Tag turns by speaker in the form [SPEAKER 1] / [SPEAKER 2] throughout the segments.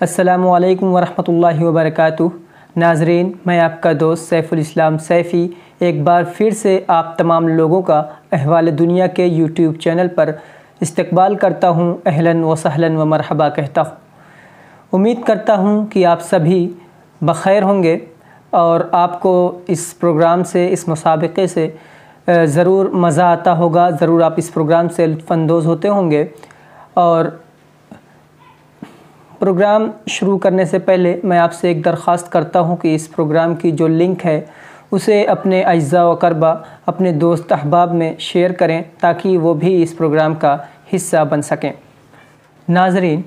[SPEAKER 1] السلام علیکم ورحمۃ اللہ وبرکاتہ۔ ناظرین، میں آپ کا دوست سیف الاسلام سیفی ایک بار پھر سے آپ تمام لوگوں کا احوال دنیا کے یوٹیوب چینل پر استقبال کرتا ہوں، اہلاً و سہلاً و مرحبا کہتا ہوں۔ امید کرتا ہوں کہ آپ سبھی بخیر ہوں گے اور آپ کو اس پروگرام سے، اس مسابقے سے ضرور مزہ آتا ہوگا، ضرور آپ اس پروگرام سے لطف اندوز ہوتے ہوں گے۔ اور پروگرام شروع کرنے سے پہلے میں آپ سے ایک درخواست کرتا ہوں کہ اس پروگرام کی جو لنک ہے اسے اپنے اعزاء و اقربا، اپنے دوست احباب میں شیئر کریں تاکہ وہ بھی اس پروگرام کا حصہ بن سکیں۔ ناظرین،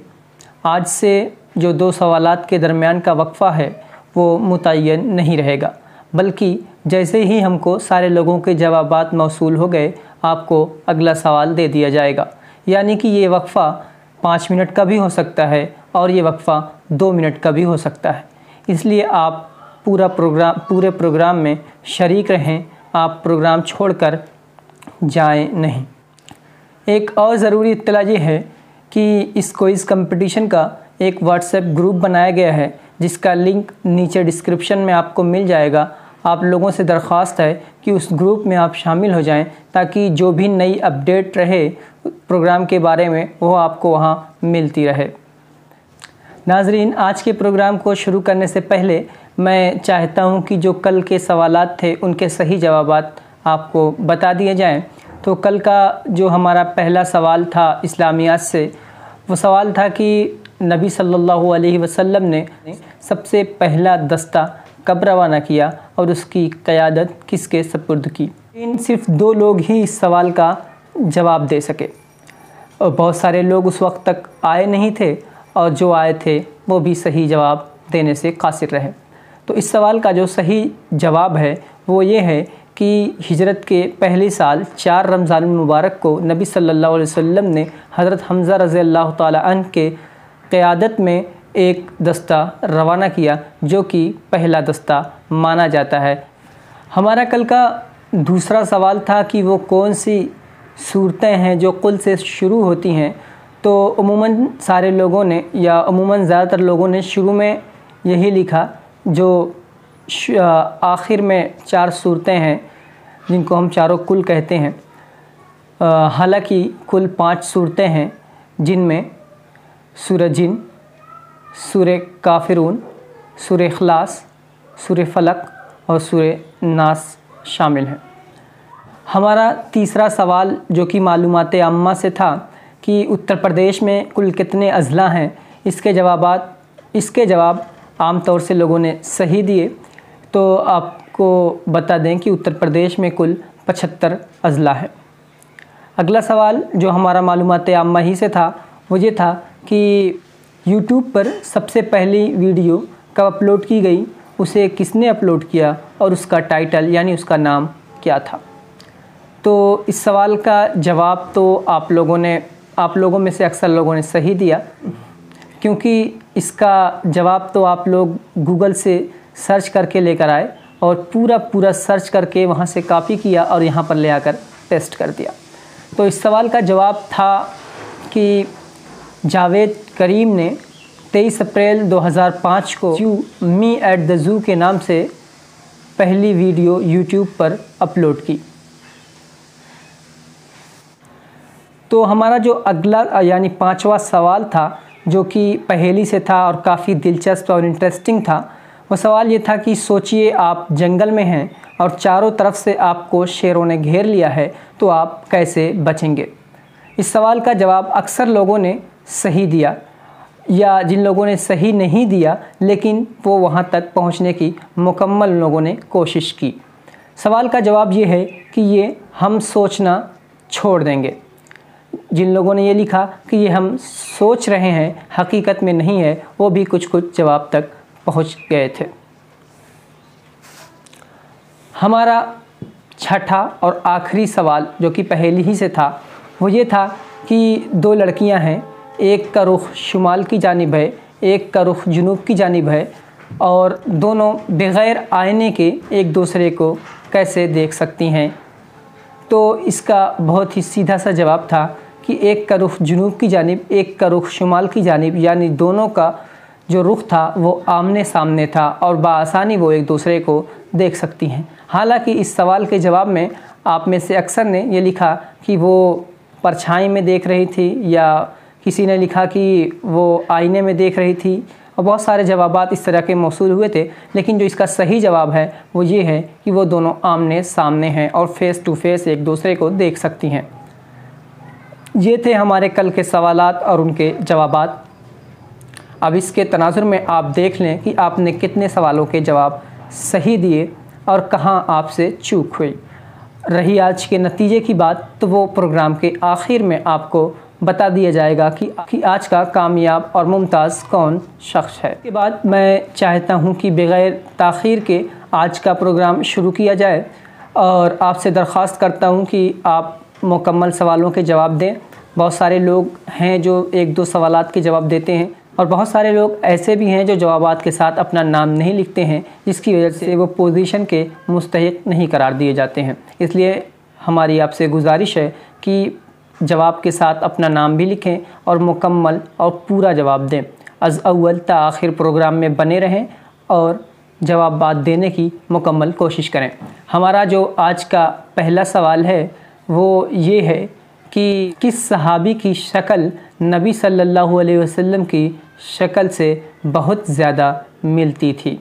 [SPEAKER 1] آج سے جو 2 سوالات کے درمیان کا وقفہ ہے وہ متعین نہیں رہے گا، بلکہ جیسے ہی ہم کو سارے لوگوں کے جوابات موصول ہو گئے آپ کو اگلا سوال دے دیا جائے گا، یعنی کہ یہ وقفہ 5 منٹ کا بھی ہو سکتا ہے اور یہ وقفہ 2 منٹ کا بھی ہو سکتا ہے۔ اس لیے آپ پورے پروگرام میں شریک رہیں، آپ پروگرام چھوڑ کر جائیں نہیں۔ ایک اور ضروری اطلاع یہ ہے کہ اس کوئز کمپٹیشن کا ایک واٹس ایپ گروپ بنایا گیا ہے جس کا لنک نیچے ڈسکرپشن میں آپ کو مل جائے گا۔ آپ لوگوں سے درخواست ہے کہ اس گروپ میں آپ شامل ہو جائیں تاکہ جو بھی نئی اپڈیٹ رہے پروگرام کے بارے میں وہ آپ کو وہاں ملتی رہے۔ ناظرین، آج کے پروگرام کو شروع کرنے سے پہلے میں چاہتا ہوں کہ جو کل کے سوالات تھے ان کے صحیح جوابات آپ کو بتا دیے جائیں۔ تو کل کا جو ہمارا پہلا سوال تھا اسلامیات سے، وہ سوال تھا کہ نبی صلی اللہ علیہ وسلم نے سب سے پہلا دستہ کب روانہ کیا اور اس کی قیادت کس کے سپرد کی؟ صرف 2 لوگ ہی اس سوال کا جواب دے سکے اور بہت سارے لوگ اس وقت تک آئے نہیں تھے اور جو آئے تھے وہ بھی صحیح جواب دینے سے قاصر رہے۔ تو اس سوال کا جو صحیح جواب ہے وہ یہ ہے کہ ہجرت کے پہلے سال 4 رمضان المبارک کو نبی صلی اللہ علیہ وسلم نے حضرت حمزہ رضی اللہ تعالی عنہ کے قیادت میں ایک دستہ روانہ کیا جو کہ پہلا دستہ مانا جاتا ہے۔ ہمارا کل کا دوسرا سوال تھا کہ وہ کون سی صورتیں ہیں جو قل سے شروع ہوتی ہیں۔ تو عموماً سارے لوگوں نے یا عموماً زیادہ تر لوگوں نے شروع میں یہی لکھا جو آخر میں 4 صورتیں ہیں جن کو ہم چاروں کل کہتے ہیں۔ حالانکہ کل 5 صورتیں ہیں جن میں سورہ جن، سورہ کافرون، سورہ اخلاص، سورہ فلق اور سورہ ناس شامل ہیں۔ ہمارا تیسرا سوال جو کہ معلومات عامہ سے تھا کہ اتر پردیش میں کل کتنے اضلاع ہیں، اس کے جواب عام طور سے لوگوں نے صحیح دیے۔ تو آپ کو بتا دیں کہ اتر پردیش میں کل 75 اضلاع ہیں۔ اگلا سوال جو ہمارا معلومات عامہ ہی سے تھا وہ یہ تھا کہ یوٹیوب پر سب سے پہلی ویڈیو کب اپلوڈ کی گئی، اسے کس نے اپلوڈ کیا اور اس کا ٹائٹل یعنی اس کا نام کیا تھا؟ تو اس سوال کا جواب تو آپ لوگوں میں سے اکثر لوگوں نے صحیح دیا، کیونکہ اس کا جواب تو آپ لوگ گوگل سے سرچ کر کے لے کر آئے اور پورا سرچ کر کے وہاں سے کاپی کیا اور یہاں پر لے آ کر پیسٹ کر دیا۔ تو اس سوال کا جواب تھا کہ جاوید کریم نے 23 اپریل 2005 کو می ایٹ دا زو کے نام سے پہلی ویڈیو یوٹیوب پر اپلوڈ کی۔ تو ہمارا جو اگلا یعنی 5واں سوال تھا جو کہ پہیلی سے تھا اور کافی دلچسپ اور انٹرسٹنگ تھا، وہ سوال یہ تھا کہ سوچئے آپ جنگل میں ہیں اور چاروں طرف سے آپ کو شیروں نے گھیر لیا ہے تو آپ کیسے بچیں گے؟ اس سوال کا جواب اکثر لوگوں نے صحیح دیا، یا جن لوگوں نے صحیح نہیں دیا لیکن وہ وہاں تک پہنچنے کی مکمل لوگوں نے کوشش کی۔ سوال کا جواب یہ ہے کہ یہ ہم سوچنا چھوڑ دیں گے۔ جن لوگوں نے یہ لکھا کہ یہ ہم سوچ رہے ہیں حقیقت میں نہیں ہے، وہ بھی کچھ جواب تک پہنچ گئے تھے۔ ہمارا چھٹا اور آخری سوال جو کہ پہلی ہی سے تھا وہ یہ تھا کہ 2 لڑکیاں ہیں، ایک کا رخ شمال کی جانب ہے، ایک کا رخ جنوب کی جانب ہے، اور دونوں بغیر آئینے کے ایک دوسرے کو کیسے دیکھ سکتی ہیں؟ تو اس کا بہت ہی سیدھا سا جواب تھا کہ ایک کا رخ جنوب کی جانب، ایک کا رخ شمال کی جانب، یعنی دونوں کا جو رخ تھا وہ آمنے سامنے تھا اور بآسانی وہ ایک دوسرے کو دیکھ سکتی ہیں۔ حالانکہ اس سوال کے جواب میں آپ میں سے اکثر نے یہ لکھا کہ وہ پرچھائی میں دیکھ رہی تھی، یا کسی نے لکھا کہ وہ آئینے میں دیکھ رہی تھی، اور بہت سارے جوابات اس طرح کے موصول ہوئے تھے، لیکن جو اس کا صحیح جواب ہے وہ یہ ہے کہ وہ دونوں آمنے سامنے ہیں اور فیس ٹو فیس ایک دوسرے کو دیکھ سکتی ہیں۔ یہ تھے ہمارے کل کے سوالات اور ان کے جوابات۔ اب اس کے تناظر میں آپ دیکھ لیں کہ آپ نے کتنے سوالوں کے جواب صحیح دیے اور کہاں آپ سے چوک ہوئی۔ رہی آج کے نتیجے کی بات تو وہ پروگرام کے آخر میں آپ کو بتا دیا جائے گا کہ آج کا کامیاب اور ممتاز کون شخص ہے۔ اس کے بعد میں چاہتا ہوں کہ بغیر تاخیر کے آج کا پروگرام شروع کیا جائے، اور آپ سے درخواست کرتا ہوں کہ آپ مکمل سوالوں کے جواب دیں۔ بہت سارے لوگ ہیں جو ایک دو سوالات کے جواب دیتے ہیں، اور بہت سارے لوگ ایسے بھی ہیں جو جوابات کے ساتھ اپنا نام نہیں لکھتے ہیں، جس کی وجہ سے وہ پوزیشن کے مستحق نہیں قرار دیے جاتے ہیں۔ اس لیے ہماری آپ سے گزارش ہے کہ جواب کے ساتھ اپنا نام بھی لکھیں اور مکمل اور پورا جواب دیں۔ از اول تا آخر پروگرام میں بنے رہیں اور جوابات دینے کی مکمل کوشش کریں۔ ہمارا جو آج کا پہلا سوال ہے وہ یہ ہے کہ کس صحابی کی شکل نبی صلی اللہ علیہ وسلم کی شکل سے بہت زیادہ ملتی تھی؟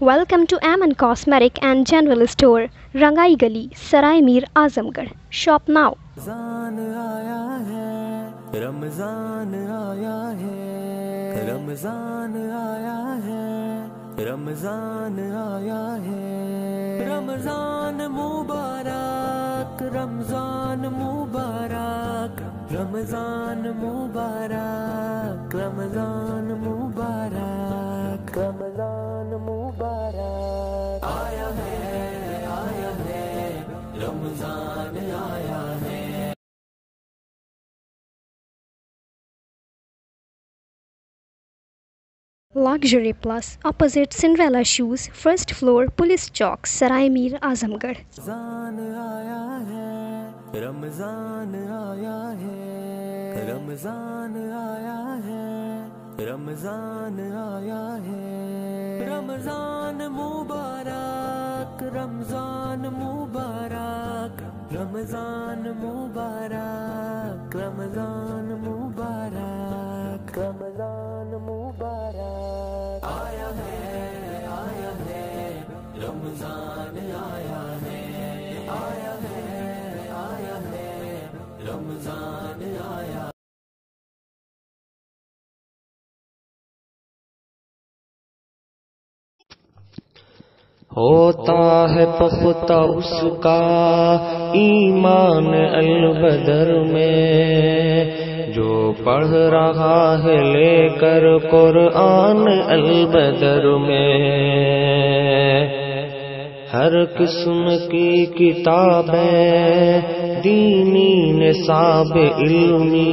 [SPEAKER 2] Welcome to Aman Cosmetic and General Store, Rangai Gali, Sarai Mir, Azamgarh. Shop now.
[SPEAKER 3] رمضان آیا ہے، رمضان آیا ہے، رمضان آیا ہے، رمضان آیا ہے، رمضان مبارک، رمضان مبارک، رمضان مبارک، رمضان مبارک، رمضان مبارک آیا ہے، رمضان آیا ہے۔
[SPEAKER 2] Luxury Plus, opposite Cinderella Shoes, first floor, Police Chowk, Sarai Mir, Azamgarh.
[SPEAKER 3] رمضان آیا ہے، رمضان آیا ہے، رمضان آیا ہے، رمضان آیا ہے، رمضان مبارک، رمضان مبارک، رمضان مبارک، رمضان مبارک، رمضان مبارک آیا ہے، رمضان آیا ہے، آیا ہے، رمضان آیا۔
[SPEAKER 4] ہوتا ہے پختہ اس کا ایمان البدر میں، جو پڑھ رہا ہے لے کر قرآن البدر میں، ہر قسم کی کتابیں دینی نصاب علمی،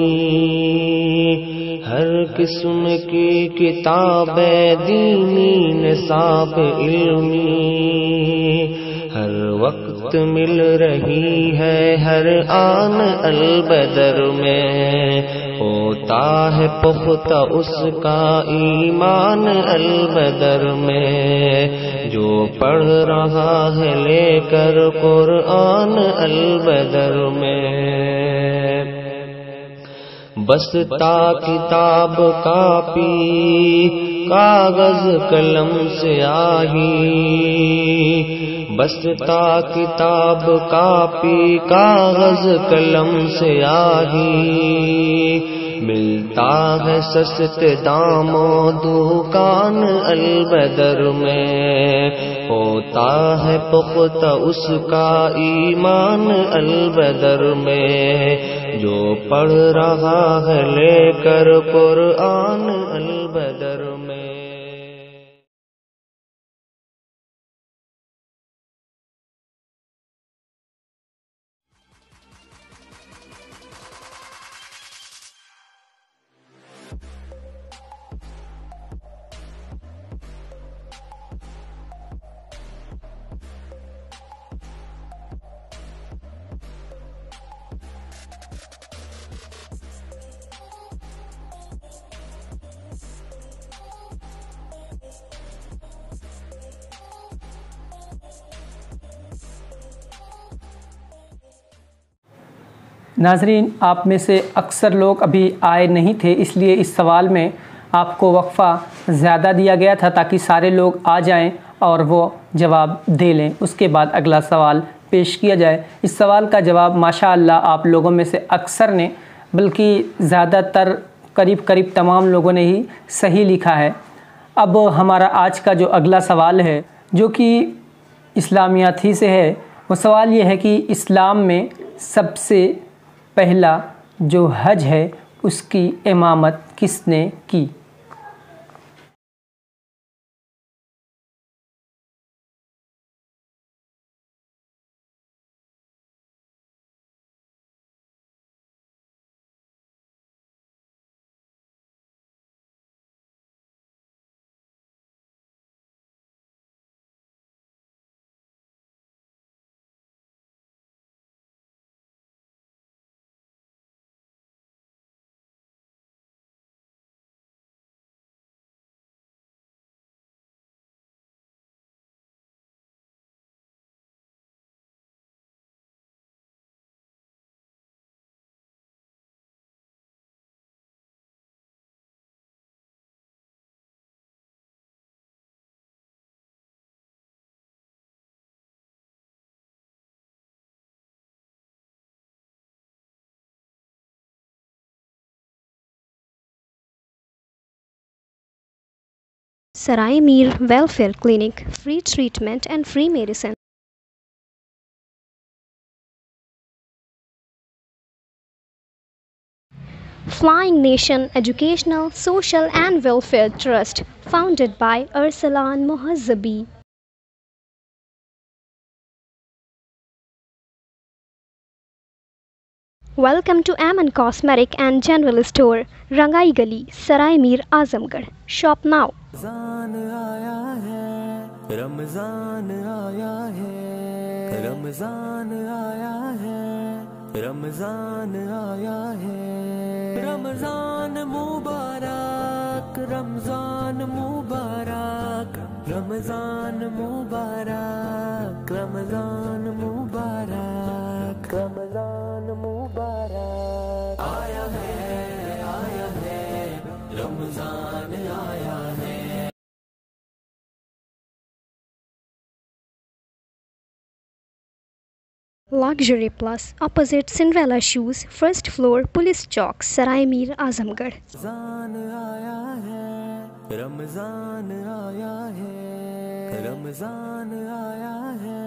[SPEAKER 4] ہر قسم کی کتابیں دینی نصاب علمی، ہر وقت مل رہی ہے ہر آن البدر میں، ہوتا ہے پختہ اس کا ایمان البدر میں، جو پڑھ رہا ہے لے کر قرآن البدر میں، بستا کتاب کاپی کاغذ قلم سیاہی، بستا کتاب کاپی کاغذ قلم سیاہی، ملتا ہے سستے داموں دکان البدر میں، ہوتا ہے پختہ اس کا ایمان البدر میں، جو پڑھ رہا ہے لے کر قرآن البدر میں۔
[SPEAKER 1] ناظرین، آپ میں سے اکثر لوگ ابھی آئے نہیں تھے، اس لیے اس سوال میں آپ کو وقفہ زیادہ دیا گیا تھا تاکہ سارے لوگ آ جائیں اور وہ جواب دے لیں، اس کے بعد اگلا سوال پیش کیا جائے۔ اس سوال کا جواب ماشاءاللہ آپ لوگوں میں سے اکثر نے، بلکہ زیادہ تر قریب تمام لوگوں نے ہی صحیح لکھا ہے۔ اب ہمارا آج کا جو اگلا سوال ہے جو کہ اسلامیات ہی سے ہے، وہ سوال یہ ہے کہ اسلام میں سب سے پہلا جو حج ہے اس کی امامت کس نے کی؟
[SPEAKER 2] Sarai Mir Welfare Clinic, free treatment and free medicine. Flying Nation Educational, Social and Welfare Trust, founded by Arsalan Mohazzabi. Welcome to Aman Cosmetic and General Store, Rangai Gali, Sarai Mir, Azamgarh. Shop now.
[SPEAKER 3] رمضان آیا ہے، رمضان آیا ہے، رمضان آیا ہے، رمضان آیا ہے، رمضان مبارک، رمضان مبارک، رمضان مبارک، رمضان مبارک، رمضان مبارک آیا ہے، رمضان آیا ہے۔
[SPEAKER 2] Luxury Plus, opposite Cinderella Shoes, first floor, Police Chowk, Sarai Mir, Azamgarh.
[SPEAKER 3] رمضان آیا ہے، رمضان آیا ہے، رمضان آیا ہے،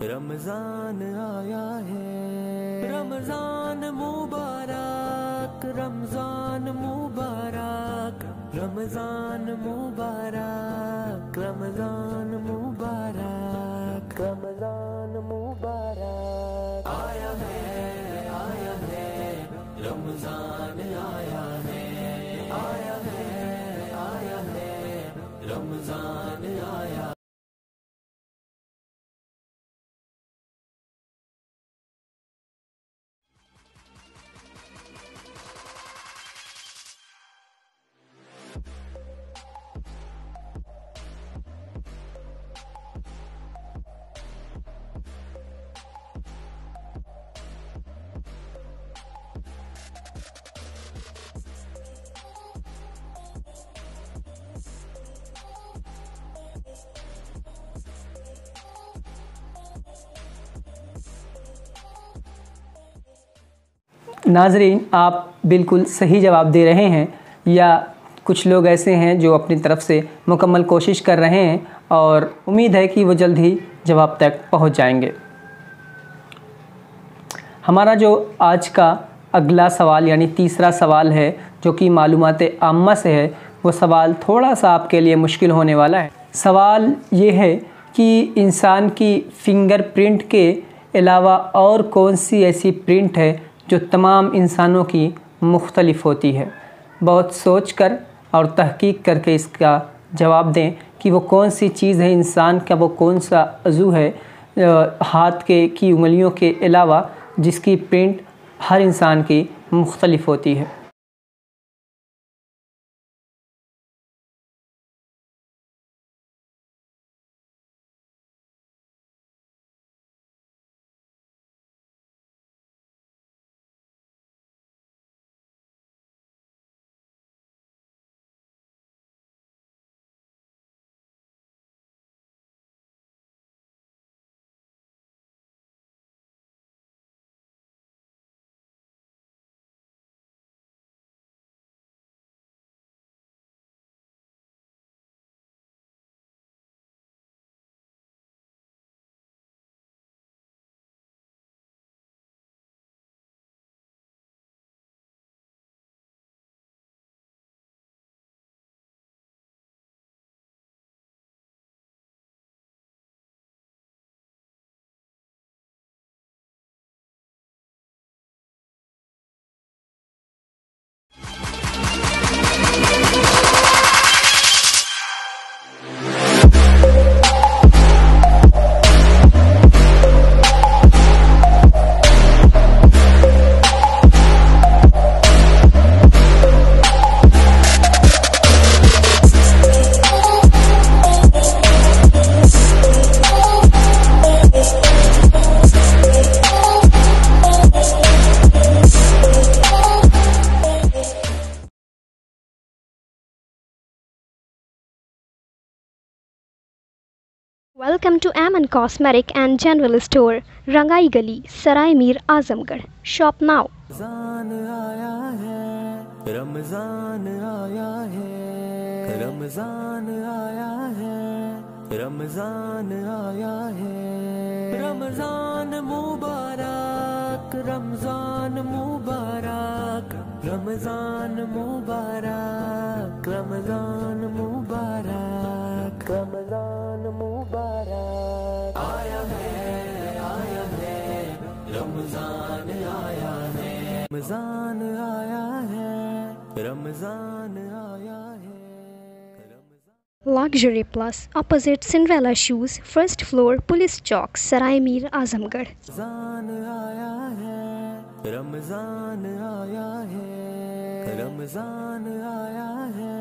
[SPEAKER 3] رمضان آیا ہے، رمضان مبارک، رمضان مبارک، رمضان مبارک، رمضان مبارک، رمضان مبارک آیا ہے، رمضان آیا ہے، رمضان آیا۔
[SPEAKER 1] ناظرین، آپ بالکل صحیح جواب دے رہے ہیں، یا کچھ لوگ ایسے ہیں جو اپنی طرف سے مکمل کوشش کر رہے ہیں اور امید ہے کہ وہ جلد ہی جواب تک پہنچ جائیں گے۔ ہمارا جو آج کا اگلا سوال یعنی تیسرا سوال ہے جو کہ معلومات عامہ سے ہے، وہ سوال تھوڑا سا آپ کے لیے مشکل ہونے والا ہے۔ سوال یہ ہے کہ انسان کی فنگر پرنٹ کے علاوہ اور کون سی ایسی پرنٹ ہے جو تمام انسانوں کی مختلف ہوتی ہے؟ بہت سوچ کر اور تحقیق کر کے اس کا جواب دیں کہ وہ کون سی چیز ہے، انسان کا وہ کون سا عضو ہے ہاتھ کی انگلیوں کے علاوہ جس کی پرنٹ ہر انسان کی مختلف ہوتی ہے۔
[SPEAKER 2] Welcome to Aman Cosmetic and General Store, Rangai Gali, Sarai Mir Azamgarh. Shop now.
[SPEAKER 3] رمضان آیا ہے، رمضان آیا ہے، رمضان آیا ہے، رمضان آیا ہے، رمضان مبارک، رمضان مبارک، رمضان مبارک، رمضان مبارک، رمضان مبارک آیا ہے، آیا ہے، رمضان آیا ہے، رمضان آیا ہے، رمضان آیا ہے۔
[SPEAKER 2] Luxury Plus, opposite Cinderella Shoes, first floor, Police Chowk, Sarai Mir Azamgarh.
[SPEAKER 3] رمضان آیا ہے، رمضان آیا ہے، رمضان آیا ہے،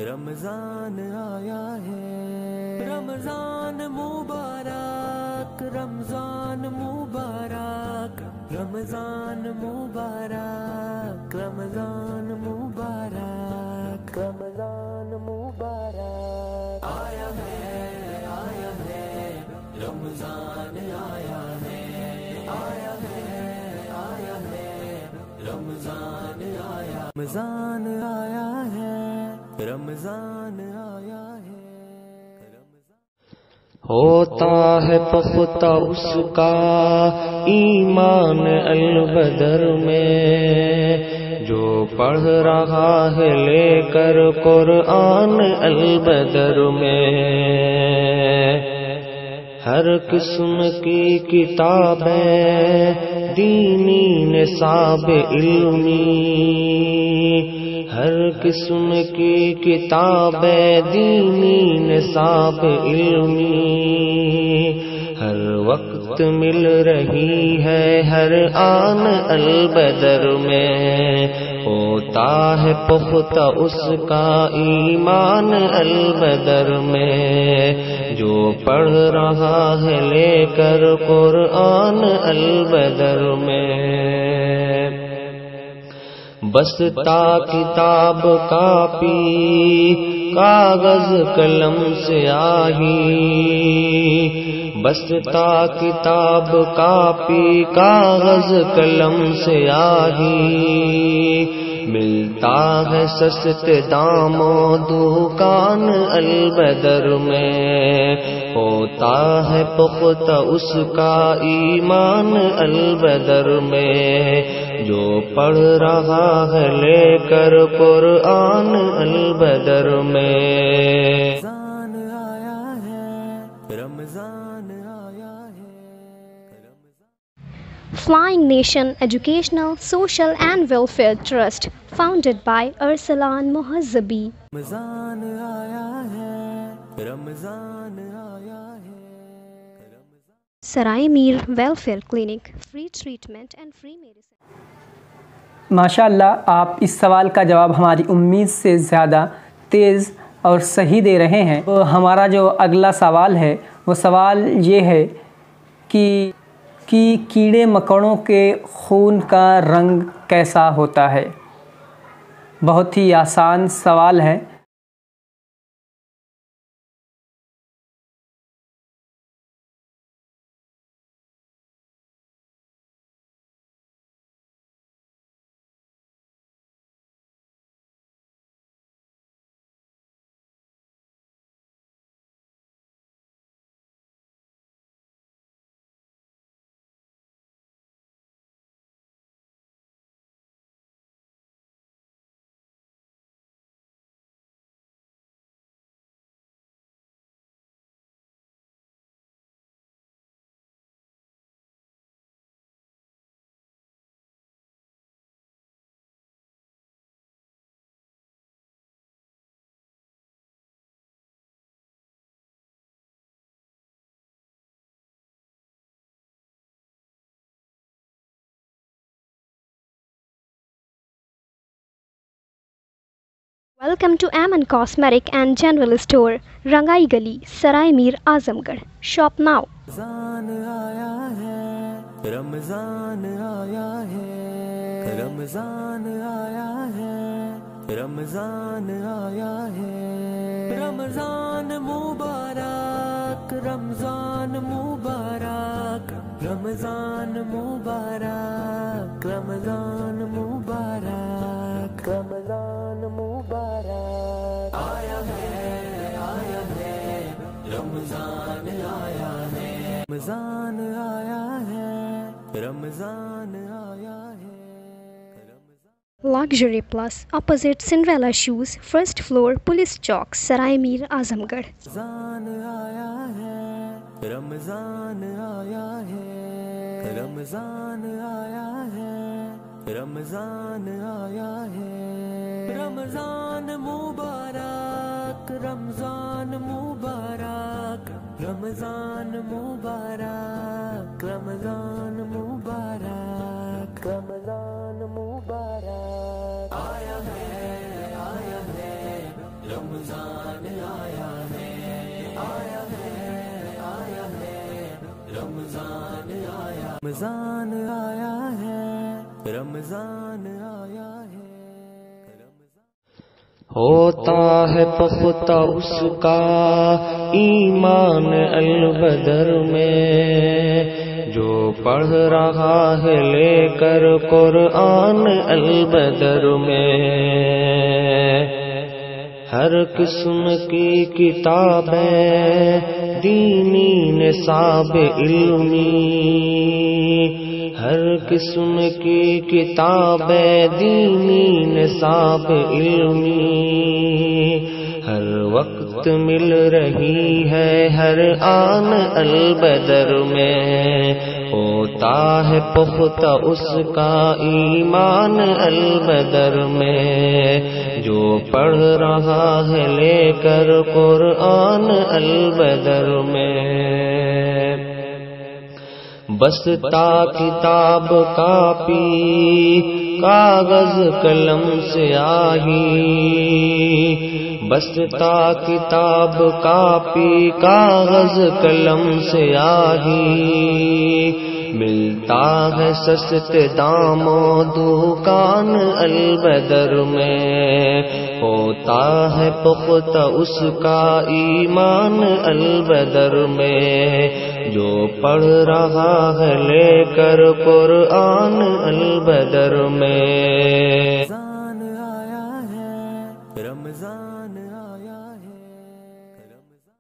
[SPEAKER 3] رمضان آیا ہے، رمضان مبارک، رمضان مبارک، رمضان مبارک، رمضان مبارک، رمضان مبارک آیا ہے، آیا ہے، رمضان آیا ہے، آیا ہے، آیا ہے، رمضان آیا، رمضان آیا ہے، رمضان آیا ہے۔
[SPEAKER 4] ہوتا ہے پختہ اس کا ایمان البدر میں، جو پڑھ رہا ہے لے کر قرآن البدر میں، ہر قسم کی کتابیں دینی نصاب علمی، ہر قسم کی کتابیں دینی نصاب علمی، ہر وقت مل رہی ہے ہر آن البدر میں، ہوتا ہے پختہ اس کا ایمان البدر میں، جو پڑھ رہا ہے لے کر قرآن البدر میں، بستا کتاب کاپی کاغذ قلم سیاہی، بستا کتاب کاپی کاغذ قلم سیاہی، ملتا ہے سستے داموں دکان البدر میں، ہوتا ہے پختہ اس کا ایمان البدر میں، جو پڑھ رہا ہے لے کر قرآن البدر میں۔
[SPEAKER 3] رمضان آیا ہے، رمضان آیا ہے،
[SPEAKER 2] Flying Nation Educational, Social and Welfare Trust, founded by Arsalan Mohazzabi.
[SPEAKER 3] رمضان آیا ہے، رمضان آیا ہے۔
[SPEAKER 2] Sarai Mir Welfare Clinic, free treatment and free medicine.
[SPEAKER 1] ماشاء اللہ، آپ اس سوال کا جواب ہماری امید سے زیادہ تیز اور صحیح دے رہے ہیں۔ ہمارا جو اگلا سوال ہے وہ سوال یہ ہے کہ کیڑے مکوڑوں کے خون کا رنگ کیسا ہوتا ہے؟ بہت ہی آسان سوال ہے۔
[SPEAKER 2] Welcome to Aman Cosmetic and General Store, Rangai Gali, Sarai Mir, Azamgarh. Shop now.
[SPEAKER 3] رمضان آیا ہے، رمضان آیا ہے، رمضان آیا ہے، رمضان آیا ہے، رمضان مبارک، رمضان مبارک، رمضان مبارک، رمضان مبارک، رمضان مبارک، آیا ہے رمضان آیا ہے، رمضان آیا ہے، رمضان آیا ہے۔
[SPEAKER 2] Luxury Plus, opposite Cinderella Shoes, first floor, Police Chowk, Sarai Mir, Azamgarh.
[SPEAKER 3] رمضان آیا ہے، رمضان آیا ہے، رمضان آیا ہے، رمضان آیا ہے، رمضان مبارک، رمضان مبارک، رمضان مبارک، رمضان مبارک، رمضان مبارک، آیا ہے رمضان آیا ہے، آیا ہے رمضان آیا، رمضان آیا ہے، رمضان آیا ہے۔
[SPEAKER 4] ہوتا ہے پختہ اس کا ایمان البدر میں، جو پڑھ رہا ہے لے کر قرآن البدر میں، ہر قسم کی کتابیں دینی نصاب علمی، ہر قسم کی کتابیں دینی نصاب علمی، ہر وقت مل رہی ہے ہر آن البدر میں، ہوتا ہے پختہ اس کا ایمان البدر میں، جو پڑھ رہا ہے لے کر قرآن البدر میں، بستا کتاب کاپی کاغذ قلم سیاہی، بستا کتاب کاپی کاغذ قلم سیاہی، ملتا ملتا ہے سست داموں دکان البدر میں، ہوتا ہے پختہ اس کا ایمان البدر میں، جو پڑھ رہا ہے لے کر قرآن البدر میں۔
[SPEAKER 3] رمضان آیا ہے، رمضان آیا ہے، رمضان۔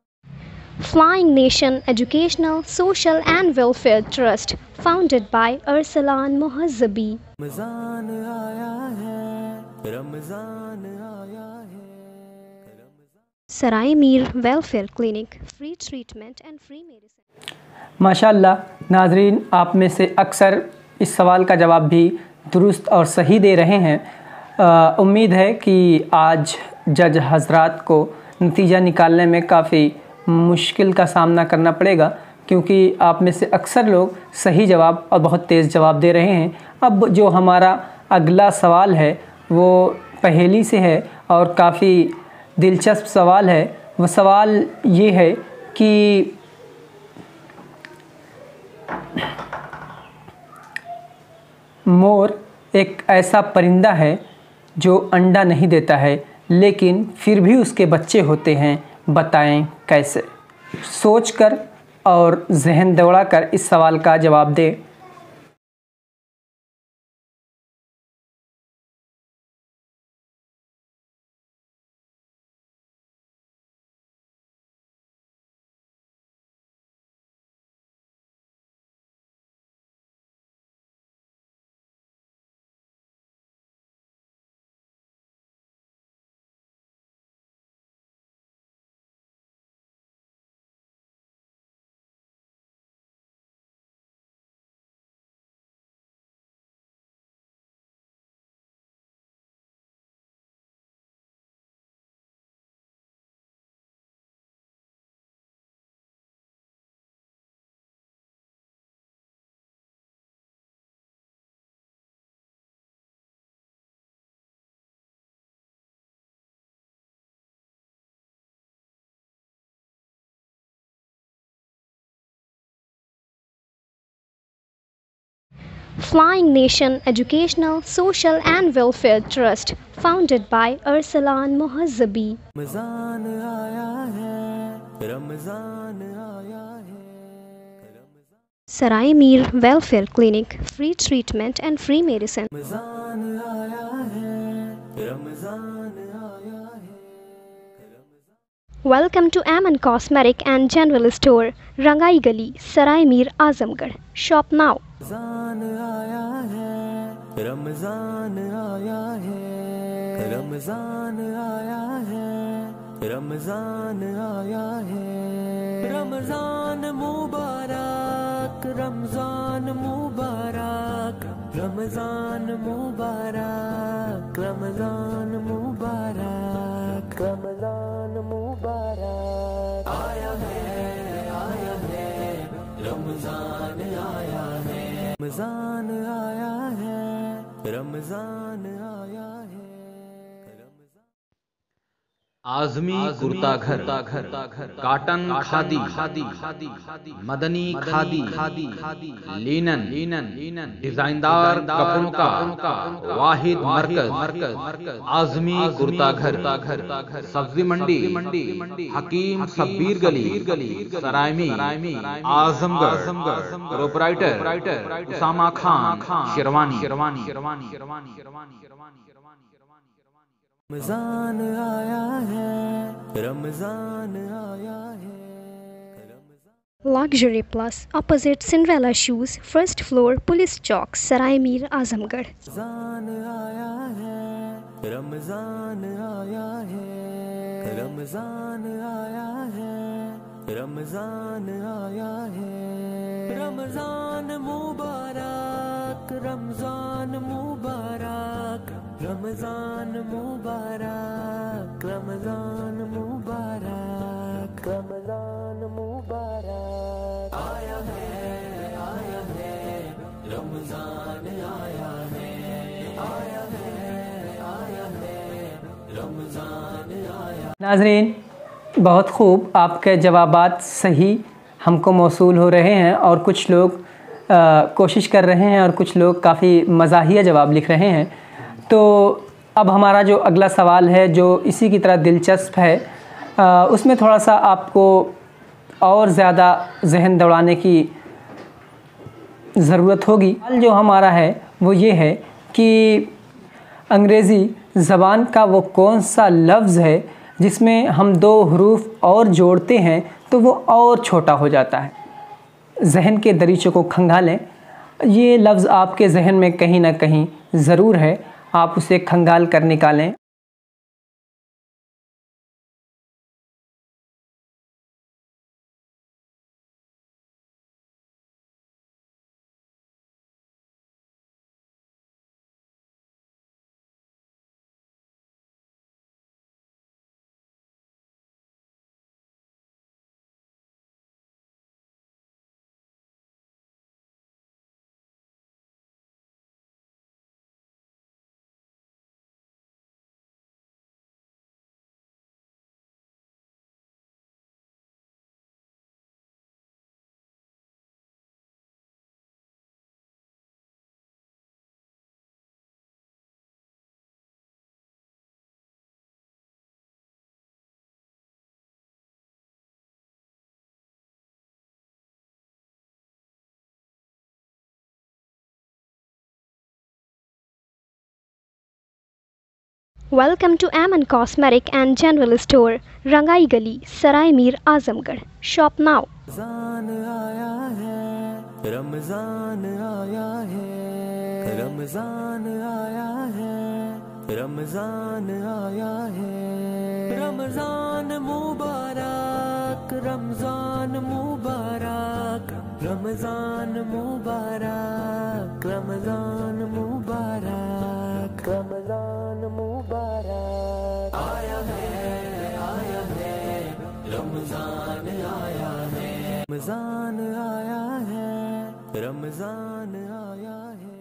[SPEAKER 2] Flying Nation Educational, Social and Welfare Trust, founded by Arsalan Mohazzabi.
[SPEAKER 3] رمضان آیا ہے، رمضان آیا ہے، رمضان۔
[SPEAKER 2] Sarai Mir Welfare Clinic, free treatment and free medicine.
[SPEAKER 1] ماشاءاللہ ناظرین، آپ میں سے اکثر اس سوال کا جواب بھی درست اور صحیح دے رہے ہیں۔ امید ہے کہ آج جج حضرات کو نتیجہ نکالنے میں کافی مشکل کا سامنا کرنا پڑے گا، کیونکہ آپ میں سے اکثر لوگ صحیح جواب اور بہت تیز جواب دے رہے ہیں۔ اب جو ہمارا اگلا سوال ہے وہ پہیلی سے ہے اور کافی دلچسپ سوال ہے۔ وہ سوال یہ ہے کہ مور ایک ایسا پرندہ ہے جو انڈا نہیں دیتا ہے لیکن پھر بھی اس کے بچے ہوتے ہیں، بتائیں کیسے؟ سوچ کر اور ذہن دوڑا کر اس سوال کا جواب دے۔
[SPEAKER 2] Flying Nation Educational, Social and Welfare Trust, founded by Arsalan Mohazzabi.
[SPEAKER 3] رمضان آیا ہے، رمضان آیا ہے، رمضان۔
[SPEAKER 2] Sarai Mir Welfare Clinic, free treatment and free medicine.
[SPEAKER 3] رمضان آیا ہے، رمضان آیا ہے، رمضان۔
[SPEAKER 2] Welcome to Aman Cosmetic and General Store, Rangai Gali, Sarai Mir, Azamgarh. Shop now.
[SPEAKER 3] رمضان آیا ہے، رمضان آیا ہے، رمضان آیا ہے، رمضان آیا ہے، رمضان مبارک، رمضان مبارک، رمضان مبارک، رمضان مبارک، رمضان مبارک آیا ہے، آیا ہے، رمضان آیا ہے، رمضان آیا ہے، رمضان آیا ہے، رمضان۔
[SPEAKER 5] آزمی کرتا گھر، کاٹن کھادی، مدنی کھادی، لینن، ڈیزائندار کپڑوں کا واحد مرکز، آزمی کرتا گھر، سبزی منڈی، حکیم سبیر گلی، سرائے میر، اعظم گڑھ، پروپرائٹر اسامہ خان شیروانی۔
[SPEAKER 3] رمضان آیا ہے، رمضان آیا ہے، رمضان۔
[SPEAKER 2] Luxury Plus, opposite Cinderella Shoes, first floor, Police Chowk, Sarai Mir, Azamgarh.
[SPEAKER 3] رمضان آیا ہے، رمضان آیا ہے، رمضان آیا ہے، رمضان آیا ہے، رمضان مبارک، رمضان مبارک، رمضان مبارک، رمضان مبارک، رمضان مبارک آیا ہے، آیا ہے، رمضان آیا ہے، آیا ہے، آیا ہے، رمضان آیا۔
[SPEAKER 1] ناظرین، بہت خوب، آپ کے جوابات صحیح ہم کو موصول ہو رہے ہیں اور کچھ لوگ کوشش کر رہے ہیں اور کچھ لوگ کافی مزاحیہ جواب لکھ رہے ہیں۔ تو اب ہمارا جو اگلا سوال ہے جو اسی کی طرح دلچسپ ہے، اس میں تھوڑا سا آپ کو اور زیادہ ذہن دوڑانے کی ضرورت ہوگی۔ سوال جو ہمارا ہے وہ یہ ہے کہ انگریزی زبان کا وہ کون سا لفظ ہے جس میں ہم 2 حروف اور جوڑتے ہیں تو وہ اور چھوٹا ہو جاتا ہے۔ ذہن کے دریچے کو کھنگالیں، یہ لفظ آپ کے ذہن میں کہیں نہ کہیں ضرور ہے، آپ اسے کھنگال کر نکالیں۔
[SPEAKER 2] Welcome to Aman Cosmetic and General Store, Rangai Gali, Sarai Mir, Azamgarh. Shop now.
[SPEAKER 3] رمضان آیا ہے، رمضان آیا ہے، رمضان آیا ہے، رمضان آیا ہے، رمضان مبارک، رمضان مبارک، رمضان مبارک، رمضان مبارک، رمضان مبارک آیا ہے، رمضان آیا ہے، رمضان آیا ہے، رمضان آیا ہے۔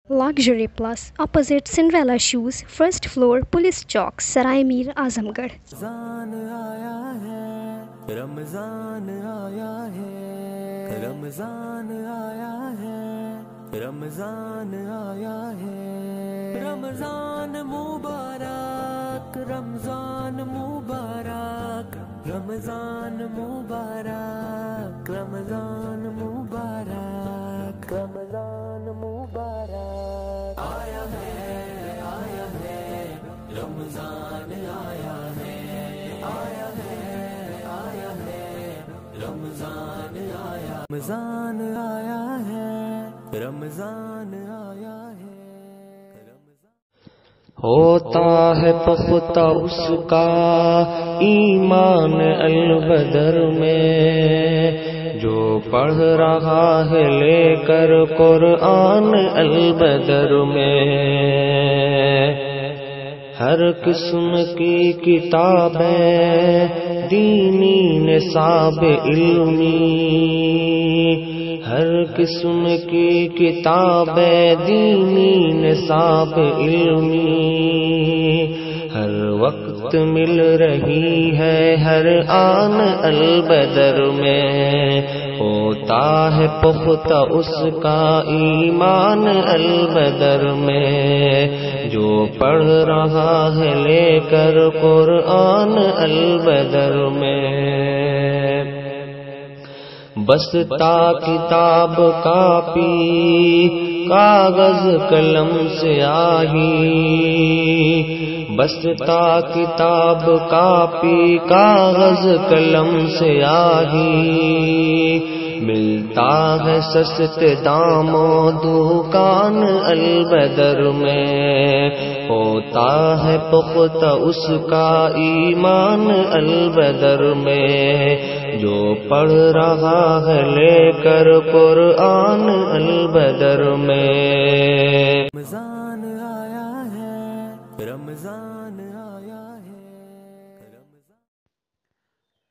[SPEAKER 2] Luxury Plus, opposite Cinderella Shoes, first floor, Police Chowk, Sarai Mir, Azamgarh.
[SPEAKER 3] رمضان آیا ہے، رمضان آیا ہے، رمضان آیا ہے، رمضان آیا ہے، رمضان مبارک، رمضان مبارک، رمضان مبارک، رمضان مبارک، رمضان مبارک آیا ہے، رمضان آیا ہے، رمضان آیا، رمضان آیا ہے، رمضان آیا ہے۔
[SPEAKER 4] ہوتا ہے پختہ اس کا ایمان البدر میں، جو پڑھ رہا ہے لے کر قرآن البدر میں، ہر قسم کی کتابیں دینی نصاب علمی، ہر قسم کی کتابیں دینی نصاب علمی، ہر وقت مل رہی ہے ہر آن البدر میں، ہوتا ہے پختہ اس کا ایمان البدر میں، جو پڑھ رہا ہے لے کر قرآن البدر میں، بستا کتاب کاپی کاغذ قلم سے آہی، بستا کتاب کاپی کاغذ قلم سے آہی، ملتا ہے سستے داموں دکان البدر میں، ہوتا ہے پختہ اس کا ایمان البدر میں، جو پڑھ رہا ہے لے کر قرآن البدر میں۔
[SPEAKER 3] رمضان آیا ہے، رمضان آیا ہے۔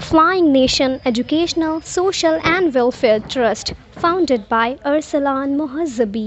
[SPEAKER 2] Flying Nation Educational, Social and Welfare Trust, founded by Arsalan Muhazzabi.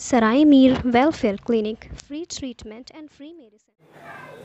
[SPEAKER 2] Sarai Mir Welfare Clinic, free treatment and free medicine.